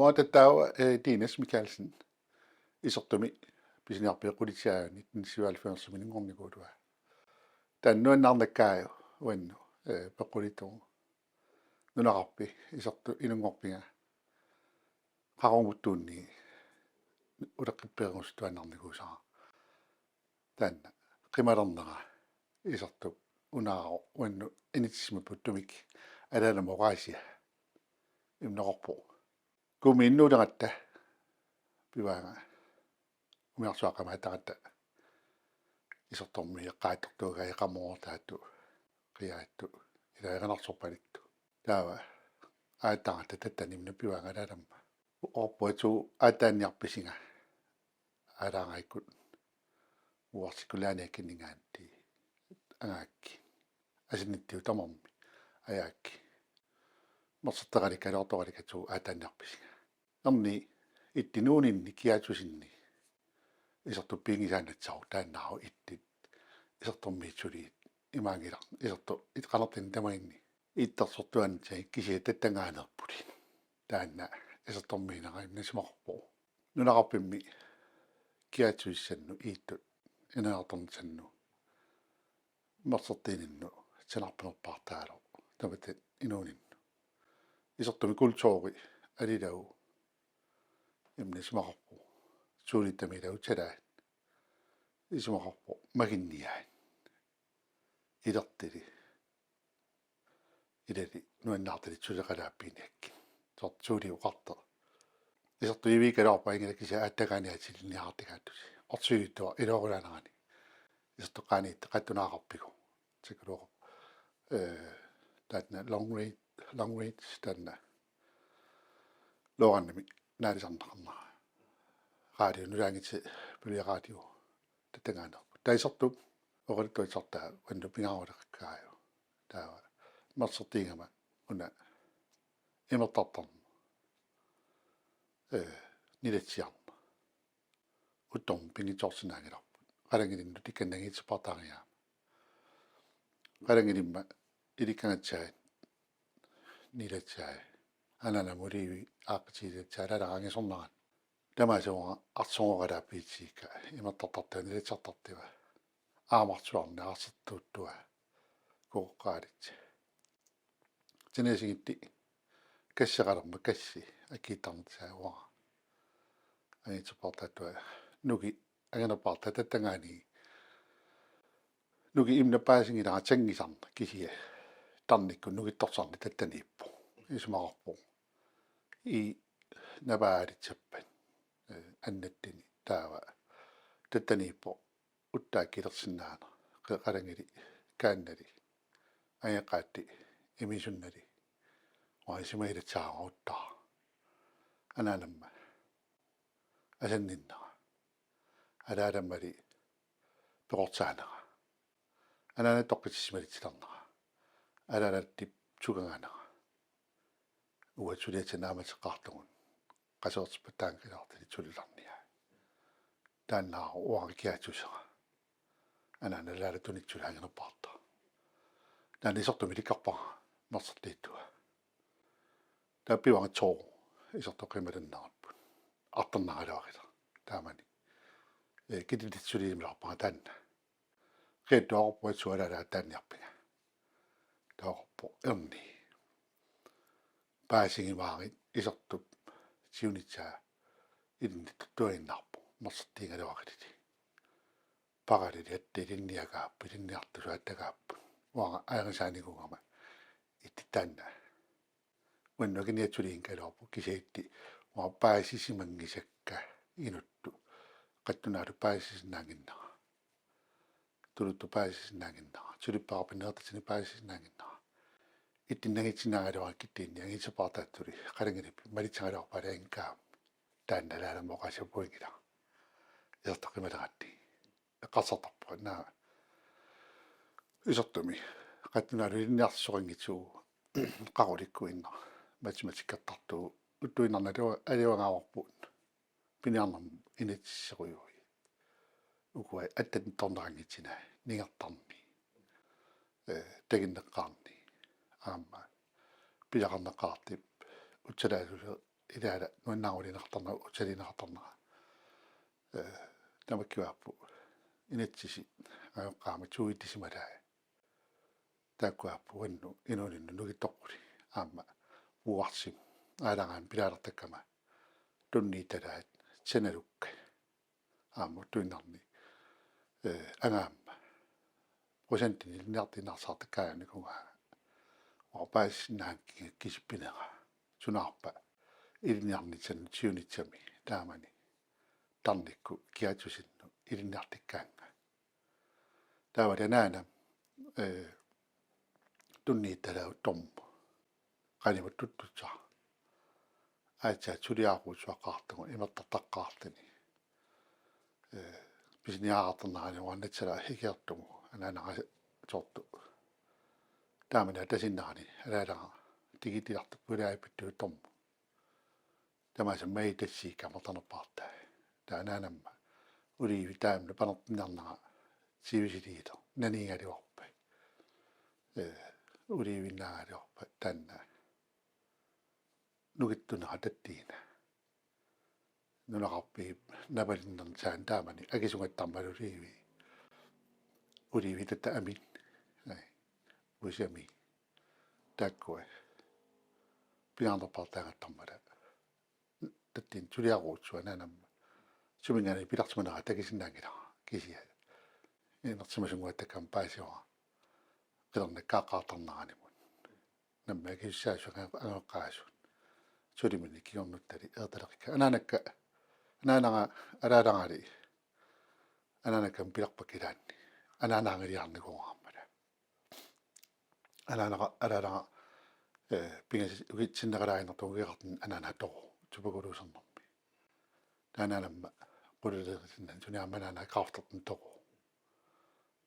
Uatattau Dines Mikkelsen isortumi pisiniarpiqulisiaani 1997 miningornikuutua tannuannarnakkaaju uannu pequlitugu nunaqarpi isortu inungorpinga qarunguttuunni uleqqippeergustuannarnikuusaa tanna qimalernera isortu unaaqo uannu initsismaputtumik alalamoqaasia imnoqorpu kumiinnuuleqatta pivaanga umiarsuaqamaataqatta isortormi eqqaattortuuga iqamortaattu qiyaattu ilaaganarsorpaliktu taava aataqatta tattanimna pivaanga alalamma orpuatu aataanniarpisinga alaangaikut uarsikulaaniakkinningaatti angaakki asinittiu tamarmi ayaakki mersertaqalikaloortoqalikatu aataanniarpisinga erni ittinuuninni kiaatusinni isortu piingisaannatsau taannaaru ittit isortormiitsuliit imaangila isortu itqalertin tamainni ittersortuanitsai kisia tattangaanerpuli taanna isortormiinaqaimna simaqorpu nunaqarpimmi kiaatuissannu iittut inaartornitsannu mersertiininnu sanarpanerpaartaalo tamat inuuninnu isortumi kultuuri alilau imni simaqorpu suulittamilau talaat ismaqorpu maginniaan ilertili ilali nuannaartali suleqalaappiiniakkin sort suuliuqarta isortu ivikalaorpa ingilakisia aattaqaaniatillinniaartikaattusi orsuittua iloorulaanarani isortu qaaniitta qattunaaqarpigu sikuloq taatna long range tanna loorannami naalisarnaqarnara radio nulaangitsi puliaradio tattangaanarpu taisortu oqalittuisartaa uannu pingaruleqakkaaju taava mersertiingama una imertartarmu nilatsiarma uttormu pingitsorsinaagilarpu qalangilinnu tikkannagiitsipартариаама qalangilimma ilikkangatsaat nilatsaa ananamulivi aaqqitiilatsaalarangisornaran tamasuunga arsorngoralaappiitsiikka imertartartua nilatsartartiva aamarsuarna arsertuuttua kuoqqaalitsa tinasigitti kassaqalerma kassi akkiittarnitsaa uara angitsippartattua nuki anganerparta tattangaani nuki imnappaasingilaa tangisarna kisia tarnikku nukittorsarni tattaniippu ismaqarpu i napaalitsappan annattini taava tattaniippu uttaakkilersinnaana qalangili kaannali ayaqqaatti imisunnali oisimailitsaaruuttaa ananamma asanninnera alaalammali peqortaanera anana toqqitsismalitsilarnera alaalatti sugangaanera uatsuliatsanaamatseqqaartugun qasoortipataankilaartili sulilarnia taannaaru uarikiatusera anana laalatuniksulaanganerpaarta taani isortumi likkarpara mersertiittua taappiuanga too isortoqimalannerappu arternaraluarila taamani kitititsuliimlarpara taanna qiattuaqorpu atsualala taanniarpinga taaqorpu erni paasingimaari isortu siunitsaa ilnittuttuaginnarpu mersertiingaluaqilili paralili attilinniagaappu ilinniartuluattagaappu uanga aarisaanigungama itti taanna uannuakiniatsuliinkaluarpu kisiitti uanga paasisimangisakka inuttu qattunaalu paasisinaanginnera tuluttu paasisinaanginnera sulippaqarpinneertatsini paasisinaanginnera ittinnagitsinnaagaluakkittiinni angitsippartaattuli qalangilippi malitsangaluarpalainkaam taannalaalamoqasiapuingila isortaqimaleqatti eqqarsartarpu naa isortumi qattunaalu ilinniarsoqangitsuu qarulikkuinner matematikkartartuu uttuinnarnalu aliuangaaorpuun piniarnam inatisseriui ukua attantornerangitsina ningertarni taginneqqaarni aamma pilaqarneqqaartip utsalaalulu idädä noin nauri nahtanna utseli nahtanna tämä kivapu inetsisi ajokkaamme suitisimadai takuapu ennu inonin nuki tokkuri amma vuosi aidangan pidärattekama tunni tädä senerukke amma tunnanni angamma prosenttini nätti saatte käydä kun pääsin nähänkin kispinäga sunappa ilniarnitsen syynitsemi tämäni tannikku kietsusin ilniartikkäängä tämä ja näinä tunni tädä tommo kainivat tuttutsa äitsä sudiakuutsua kahtunut imatta takkaahteni pisin jaatana ja vaan etsellä hikiottumu näinä sottu tämä menee tesinnaani räädään digitilattu pyräipyttyy tommu tämä se meitä siikä matana paattaa tämä näinämmä uriivi tämmöinen panot minä sivisitiito ne niin eri oppe uriivin nähdä oppe tänne nukittuna hatettiin nuna kappii näpälinnan sään tämäni äkisunget tammari uriivi tätä ämin näin voisi ämin täkkoe pian tapaltaan tammari tettiin syliakuutsua näinämmä sumingani pidaksumana tekisin näinkin kisiä niin on semmoisen kuin ettekään pääsi vaan tilanne kakaatannaani mun nämä kisiä syökään kaisun sydiminikin on nyt eri eltäräkkä näinä räädängari näinäkään pidakpakiränni näinängari janni kuuhammada näinä räädängä pingesi sinne räädängä tuon kerran näinä toho tupakurusan nommi näinä puhutaan sinne sinne näinä kauftat nyt toho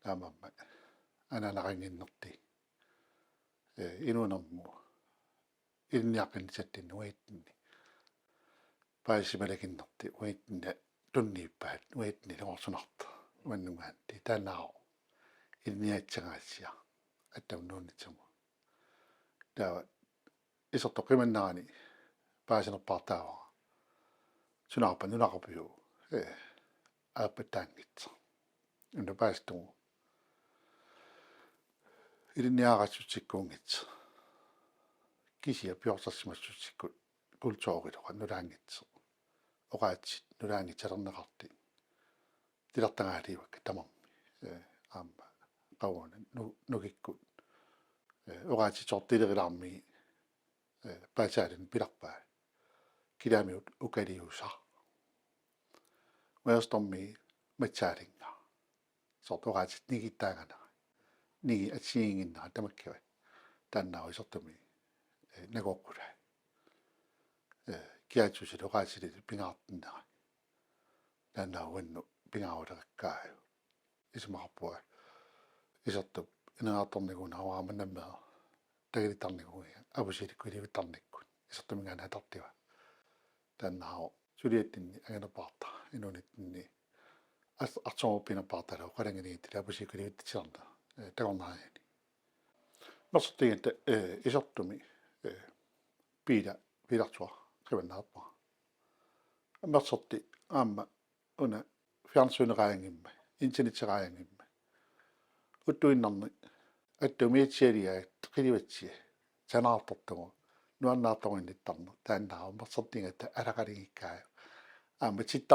nämä näinä ränginnotti inunammu ilniakin settin uitni pääsi melkein notti uitni tunni päät uitni osunat vennumänti tänä on ilniaitsengaisia että on nonnitsemu tämä iso tokimennaani pääsin oppaattaa sunapa nunakapiu äppätängitsa unda päästuu ilniaakatsutsikungitsa kisiä piosassimassa kultsuuridoa nurangitsa okaatsit nurangitsa rannakatti tilattangahdi vaikka tamammi amma kauan nukikku okaatsit sottiirirammi pääsäädin pidappää kidämi ukediusa myös tommi metsääringa sot okaatsit nikittägänä niin etsiinginna tämäkin tänä olisi ottamia ne kokkuräi kietsusit okaatsit pingaattina tänä on vennu pingaudakkaa ismaapua isottu enää tonnikuun avaa mennä teili tannikuun avusiit kuitenkin tannikuun isottu minkä näin tattiva tänä on sydjettin aina paata inonit niin atsomopina paata on kuitenkin niitä avusiit kuitenkin siltä tekonnaini nostettiin että isottumi piidatsua kevennä apua nostettiin amma on fjärnsyn räängimme internetsi räängimme uttuinnan että mietseriä että kirjoitsi sen aattottamu nuonna toimittanut tänä on nostettiin että äräkäriikää amma sitten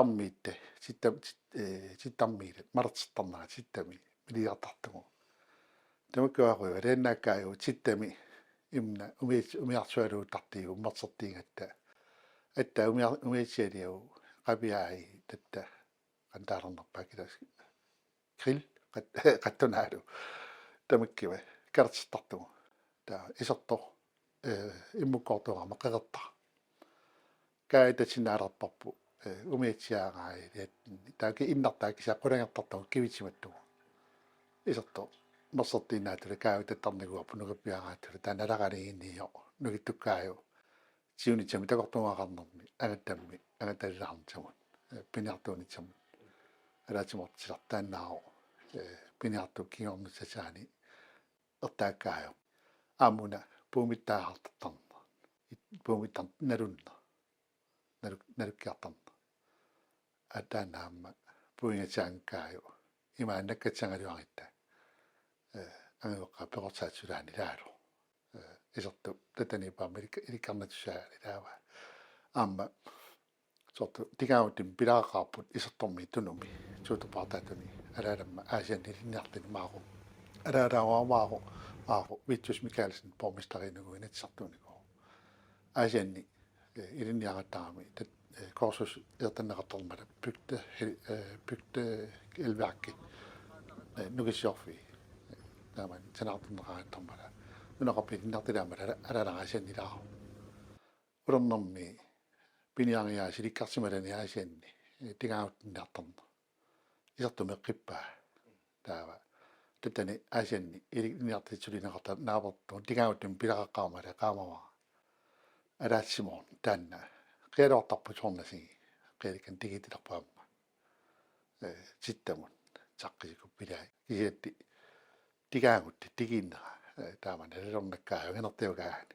tammiitte martstanna sitten meni jatattamu tämä kyllä ennäkään jo sitten imna umia syödytatti umatsattiin että umia syödiä kapiai että kantaranna pakitas grill kattonäädy tämä kyllä kertstattu tämä isotto immukotoa makarata käytä sinä rappappu umia syögai tämäkin innattaakin se korengattatta kivitsimettu isotto nostettiin näitä käytetään niin kuin apuna että tänne rakaniin niin jo nykittykää jo siunitse mitä kohtaa kannamme äänettämme rantamun pinjattuunitsemun erätsemot sillä tänne on pinjattukin on se sääni ottaa käy aamuna puumittaa haltattanna puumittaa nerunna narukkiartarna ataanaamma puingatsaangkaayu imaannakkatsangaliuaritta angiuqqa peqortaatsulaani laalu isertu tatanipaama ilikkarnatussaali laava aamma sortu tigaautim pilaqaqarput isertormi tunumi suutupartatuni alaalamma aasiannilinnartani maaru alaalaawaaru Vittus Mikkelsen pormestarinugu inatsartuunigu aasianni ilinniaqattaami kursus ertanneqartormala bygde elværki nukissiorfi taaman sanartunneqaattormala nuneqarpilinnartilaamala alaalaqaasiannilaaru ulernermi piniangiaa silikkarsimalani aasianni tigaautinniartorna isertumeqqippaa taava tatani aasianni ilinniartitsulineqarta naaportu tigaautim pilaqaqqaamala qaamava alaatsimoorn taanna qialuartarpu soornasigi qialikan tigitilarpaamma sittamun saqqisiku pilaa kisiatti tigaagutti tigiinneqa taaman alilornakkaaju inertiugaani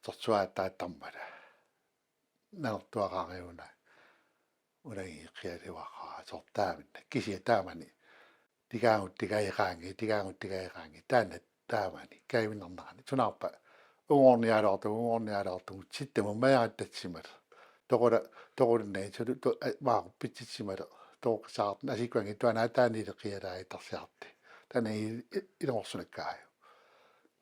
torsuaattaattarmala nanertuaqaariuna unagi qialiuaqaa sortaaminna kisia taamani tigaagutti kaiqaangi taanna taamani kaivinnarnaqani sunaarpa uнгорниалаорту ситтаму маяраттатсимал тоқулиннаи сулу маа питситсимал тоқсаартна асикванги туанаатаанилекиалаа тарсиарти тана илорсунаккаaju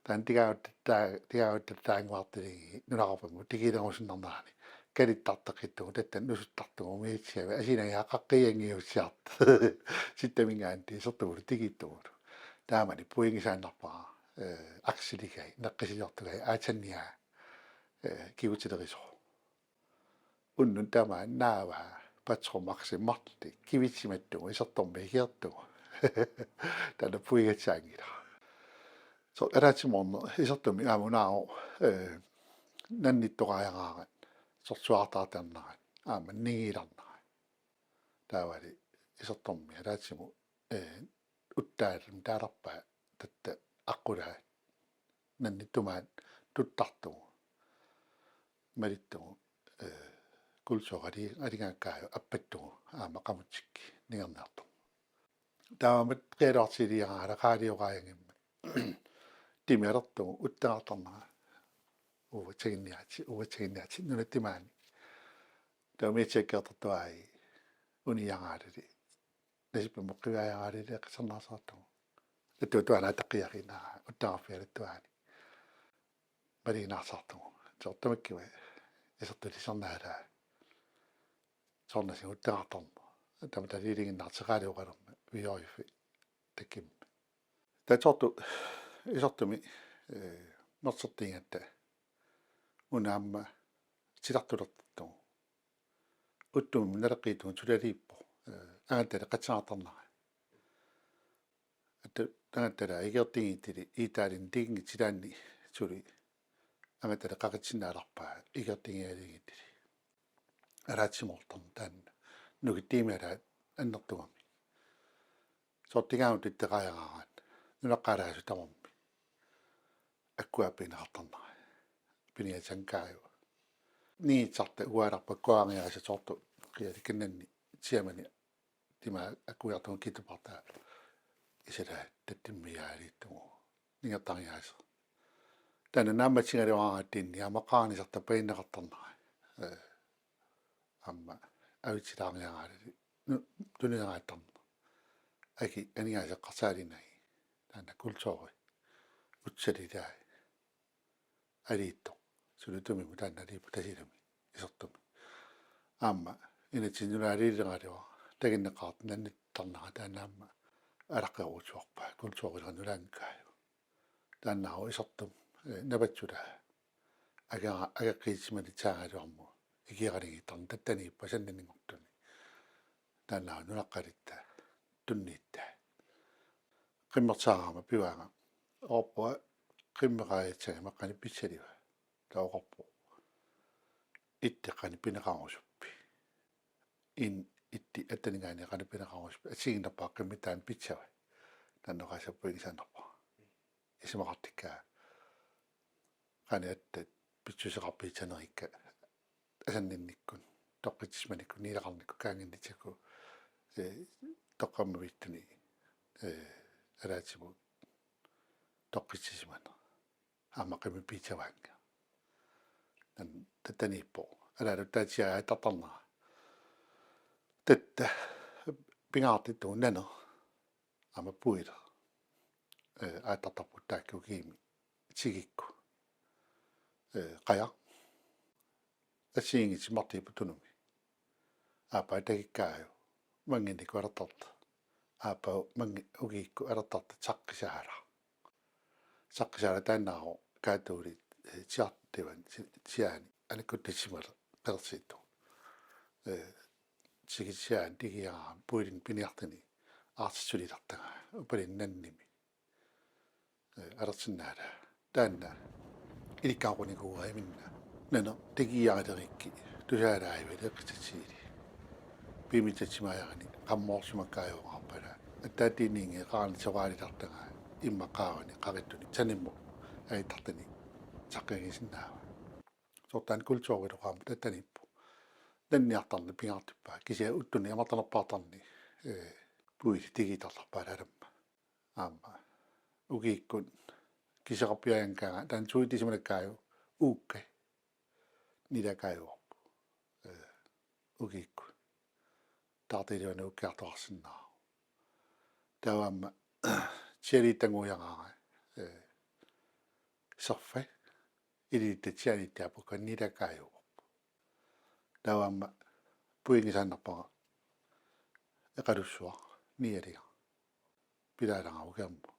тан тигааваттаангуартилиги нулақарпаму тигилерусиннарнаани калиттартақиттугу таттан нусуттартугу миитсиава асинага қаққиангиуссиарт ситтамингаанти сертугу тигиттугу таамани пуингисааннарпаа аксилигай наққисилертугай аатанниа киутилерисо уннун тама наава патромакси марти кивитсиматтугу исерторми хиертугу тана пуигатсаангила со эратсиморно исертуми аамунаао нанниттоқаяараарат сорсуартаартарнарат аама нигиларнарат таавали исерторми эратсиму уттаалм тааларпаа татта аққулаа нанниттумаат туттартугу малиттугу кулсоқали алигааккаaju аппаттугу аама қамутсикки нигернаарту таамат қиалуартилиараала қаалиоқааянгимма тимиалертугу уттаартарнера уватсигинниати нунаттимаани таамиитсаккеэртартуаи униянгаалили насиппа қиваяагаалили ақсарнаарсаартугу туана тақиарина уттаарфиалаттуаани малинаарсартугу сортамаккива исертулисернаалаа сорнаси уттаартарма таматалилигиннаартеқаалиоқалерма виоифи такким таторту исертуми норсертингатта унаамма силартулертартугу уттум налеққиитугу тулалииппо аантала қатсаартарнара тангаттала игертигиттили италин тигингитилаанни сули ангаттала қақатсиннааларпаа игертигиалигиттили араатсимортарн таанна нугиттималаат аннертугами сортигаамут иттеқаярараат нунаққалаасу тамарми аккуаппинеқартарнера пиниатсанкаaju ниитсарта уаларпаккуариааса сорту қиаликканнанни сиамани тима аккуяртун китупартаа исэла таттиммиаалиттугу нингертариааса тана наамматсигалуарааттинни амаққарнисарта паиннеқартарнера амма авитсилаарниараали тунерааттарна аки анигаасеққарсаалинай тана культури утсалилаа алиитто сулутуми мутаанналиипу тасилами исертуми аама инатсиннулаалиилераалуа тагиннеқарт нанниттарнера таанаамма алаққеруутуарпаа культуурилернулаанкаaju тааннару исертум набатсула агаққиитсимали таагалуарму игиаралигиттарна таттанииппа саннаннингортуни тааннару нулаққалитта тунниитта қиммертаарама пиваага орпуа қиммеқаатсага маққани писсалива таоқарпу иттеққани пинеқарусуппи ин итти аттанигаани қани пинеқарусуппи атсигиннерпаа қиммитаан питсава таннеқасаппуигисанерпа исимақартиккаа қани атта питсусеқарпиитсанерикка асаннинниккун тоққитсиманикку нилақарникку каангиннитаку тоққаммавиттуни алаатиму тоққитсисимана аамақими питаваанга нан татаниппо алаалу таатиа атартарнаа татта пингаартитту нана ама пуила атартарпу таакку кими тигикку қая асиингит мартипутунуми аапа тагиккааю мангиннику аратарта аапа манги угиикку аратарта саққисаала таанааро каатуули тиартиван тиаани анаккуттасимала перситу сигисиаан тигиаа пуилин пиниартини аартсулилартага упалин нанними аратсиннаала таанна иликкаагуникуугаиминна нана тигиаатерикки тусаалаайва леккитсиили пимитсимаярани qammoorsumakkaayuaqarpala attaatiinniingi qaani soqaalitartaga иммақаавани қариттуни танимму аитартани саққигисиннаава сортаан культуурилоқаама таттаниппу нанниартарни пингаартиппаа кися уттуни аматанерпаартарни пуи тигитарларпаалаламма аама угииккун кисеқарпиаянкаага таан суитисиманаккааю уукка нилакааюарпу угиикку таартилуана уккаартоарсиннаа таваама чиалитангуягаара сорфа илиттатсиалиттаапука нилакааюарпу таваама пуингисааннарпара эқалуссуа ниалига пилаалангаугерму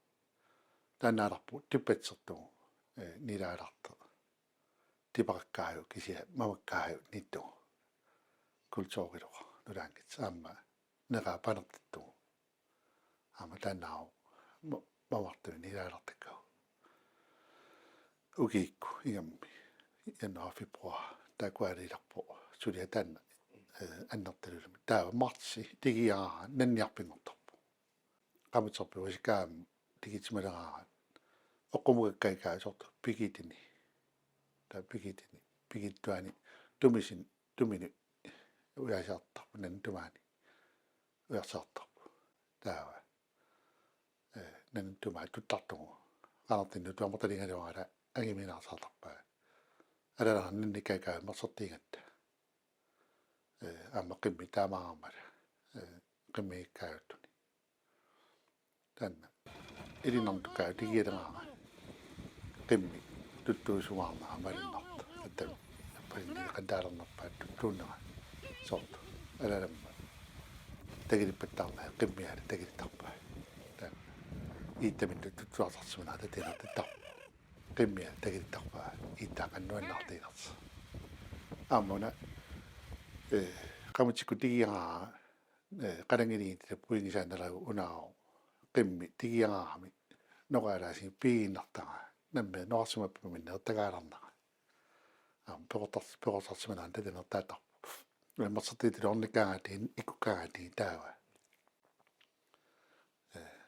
тааннааларпу типпатсертугу нилааларта типараккааю кися мамаккааю ниттугу культуурилоqa нулаангит аама нера панертиттугу аама тааннаау мавартуни нилаалартаккау угиикку игамми януафипруа таакуалиларпо сулиа таанна аннерталулми таава марси тигиараа нанниарпингорторпу qamutsorpi wasikaam tigitsimalaraa oqumugakkaikkaa sortu pikitini taa pikittuani tumini uyaasiartarpu nan tumaani uyasaartarpu taava nan tumaa tuttartugu qaartinnu tuamartalingaluarala angiminaarsaartarpaa alala nannikaikaa marsortiingatta aama qimmi taamaarmala qimmiikkaayuttuni tanna ilinartukkaa tigiileraa qimmi tuttuusumaarnaa malinnarta atta appalinni qandaalarnarpaat tuttuunnera sortu alalamma tagilippattaarnaa qimmiaali tagilittarpaa tanna iittaminnu tuttuartarsimana tatinartattar qimmiaali tagilittarpaa iittaaqannuannartiinersa aamuna qamutikku tigiiraa qalangiliinti puingisaanalagu unaao qimmi tigiaraami noqaalaasi piinnartaga namme noarsumappumminne tagaalarnaga peqortarsimanaan tatinertaatarpu marsertiitilornikkaagatiin ikkukkaaгаtiin taava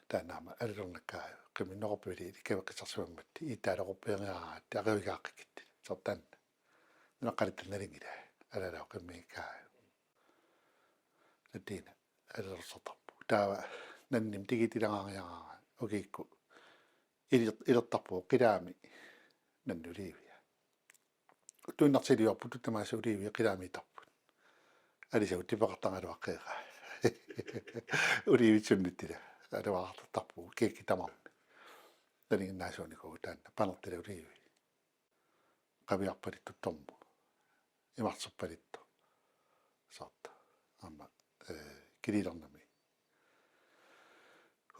taanaama alilornakkaaju qimmi noqorpili ikaveqqisarsimammat iittaaloqorpieriaraat aqavigaaqqikkit sortan naqalittanalingila alalao qimmiikkaaju natiina alilorsortarpu taava nannim tigitilaraariaraa ugiikku ilertarpu qilaami nannuliivia tuinnartiliuarpu tuttamaasa uliivia qilaamitarput alisau tipaqartangaluaqqeeqa uliivitsunnittila aluaqartartarpu kiikkitamarni talinginnaasuuniku taanna panertila uliivi qaviarpalittu tormu imarserpalittu sorta amma kililarnami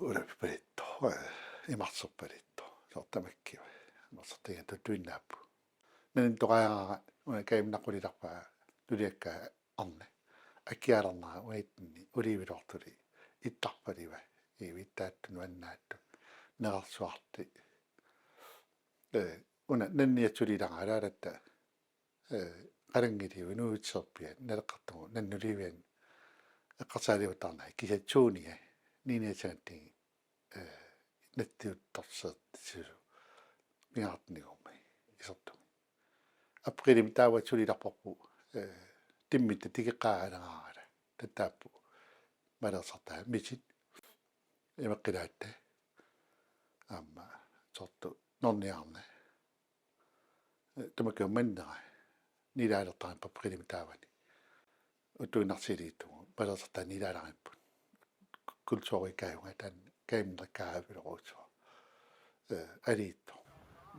ulapipalittu imarserpalittu sortamakkiva imarsertiga tuttuinnaappu nanin toqaaraara una kaimnaqqulilarpaa tuliakkaa arne akkialarnaa uitni uliivilortuli ittarpaliva ivittaattunu annaattu nerarsuarti una nanniatsulilaraa alaalatta qalangiliu inuutserpia naleqqartugu nannuliivian eqqarsaaliutarnaa kisatsuunia niiniasanattii nattiuttarseertisu pingaartnigummi isertumi apqilim taawatsulilarparpu timmit tikiqqaanagaara tattaappu malерсартаа мисит имеққилаатта аама сорту норниарна тамаккумманнера нилаалертарин паприлими таавани утуинарсилииттугу малерсартаа нилааларииппут культуурикааюга таан каимнеркаавилоруутсуа алиитто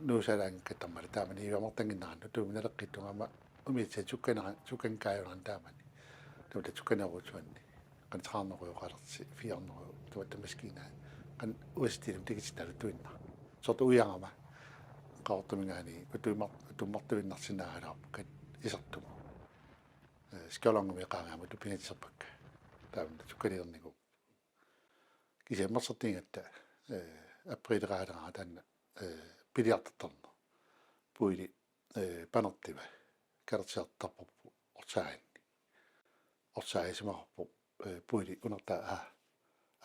нуусалаан каттаммали таамани ивамартангиннаранну тууминалеққиттугама умитса сукканкааюран таамани тута сукканеруутсуанни qantaarneruuqalersi fiarneru tuatta maskina qan uastilum tikitsinnalu tuinna sorta uiangama qaortumingaani utummartuinnarsinnaalaarpu kat isartumu skalongumi qaangama tupingatserpakka taamna sukkalilernigu kisiammersertingatta aprileraalaraa taanna piliartartarna puili panertiva kalersiartarpurpu orsaaisimaqarpu puili unertaa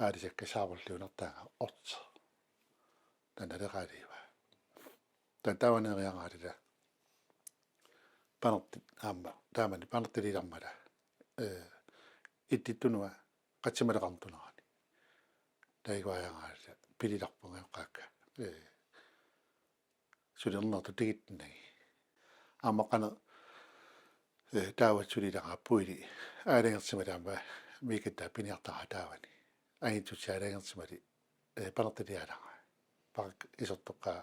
aalisakka saavalli unertaaga ortsa tanaleraaliva tawaneriangaalila panerti aamma taamani panertililarmala ittittunua qatsimalaqartunerani taiguajangaalla pililarpunga qaakka sulinernertu tigitnagi aamaqana taawatsulilaqa puili aalangersimalaamba miikattaa piniartaqa taavani aingitsutsiaalangersimali panertilialaqa paq isortoqqaa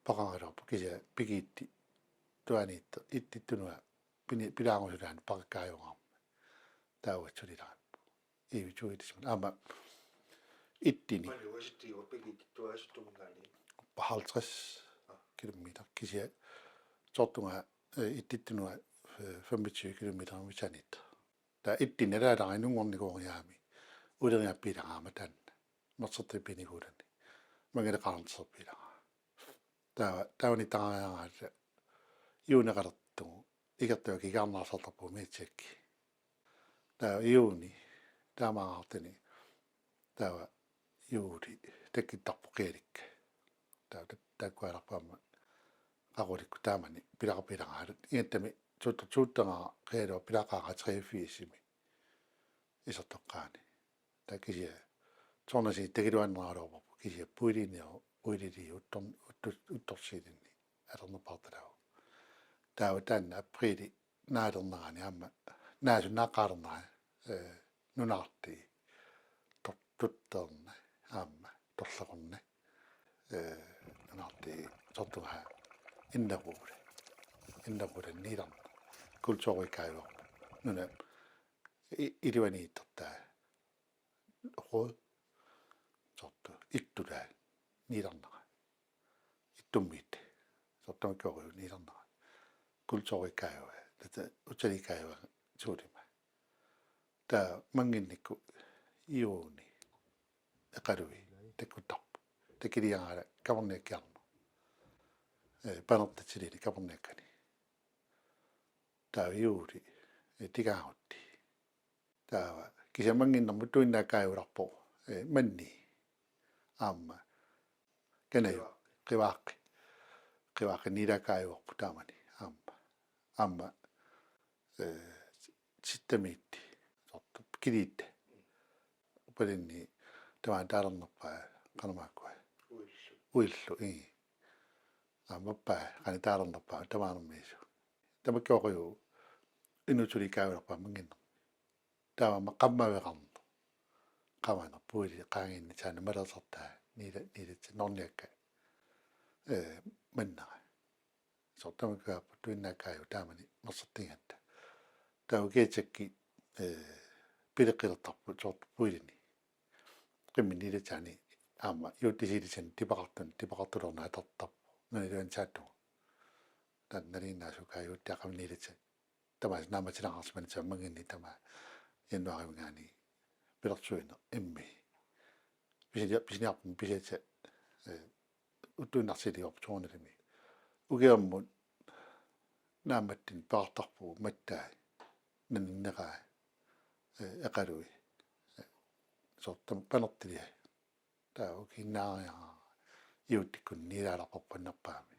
paqangaluarpu kisia pigiitti tuaniitta ittittunua pilaangusulaan paqakkaajungaarma taawatsulilaqappu iivituitisman aama ittini 50 kilometer kisia sortunga ittittunua 25 kilometer misanit ta ittineraalaqa nungorniguoriaami uleriappiilaqaama tanna mersertipinigulani mangaleqarnerserpilaqa taawani taqajaangaalla iuneqalertugu ikertua kigaarnaarsertarpu miitsakki taa iuni taamaaqartani taawa iuli takkittarpu qialikka taakkualarpaama aqulikku taamani pilaqapilaqaalut iattami suuttanga qialua pilaqaaqa 83 isortoqqaani takisia tornasi takiluanneraaluarpu kisia puilinio uilili uttorsiilinni alernerpartalau taawa taanna aprili naalernerani aama naasunnaaqaalerneraa nunaarti tutterna aama torlerunna nunaarti sortuha innerule niilerna kultuurikaajuarpu nuna iliwaniittertaa rod sortu ittulaa niilernera ittummiit sortamakkuoriu niilernera kultuurikaajua tata utalikaajua suulima taa manginnikku iuuni eqalui takkuttarpu takiliangaala kaverniakkiarnu panertatsilini kaverniakkani taa iuli tigaangutti taawa kisiamanginnermu tuinnaakaajularpu manni aamma kanayu qivaaqi niilakaayuarpu taamani aamma sittamiitti sortu kiliitta upalinni tamaan taalernerpaa qanamaakkua uillu aammapaa qani taalernerpaa tamaanermiisu tamakkuoriu inutulikaajularpaa manginner taamama qammaveqarnu qamana puili qaanginni taana malersertaa niilat norniakka mannera sortamakkuappu tuinnaakkaaju taamani mersertingatta taawa kiatsakki pileqqilertarpu sortu puilini qimmi niilataani aama yuuttisiilisan tipaqartulornaa tartarpu naniluan saattu naliinnaasukaa yuuttiaqam niilata tamas naamatilanqarsmani sammanginni tamaa yannuariungaani pilersuina immi pisiniarpun pisatsa uttuinnarsiliorpu tuornalimi ugiammun naamattin paartarpu mattaa naninneqaa eqalui sortam panertilia taa ukinnaariaraa iuttikkun niilaalarparpannerpaami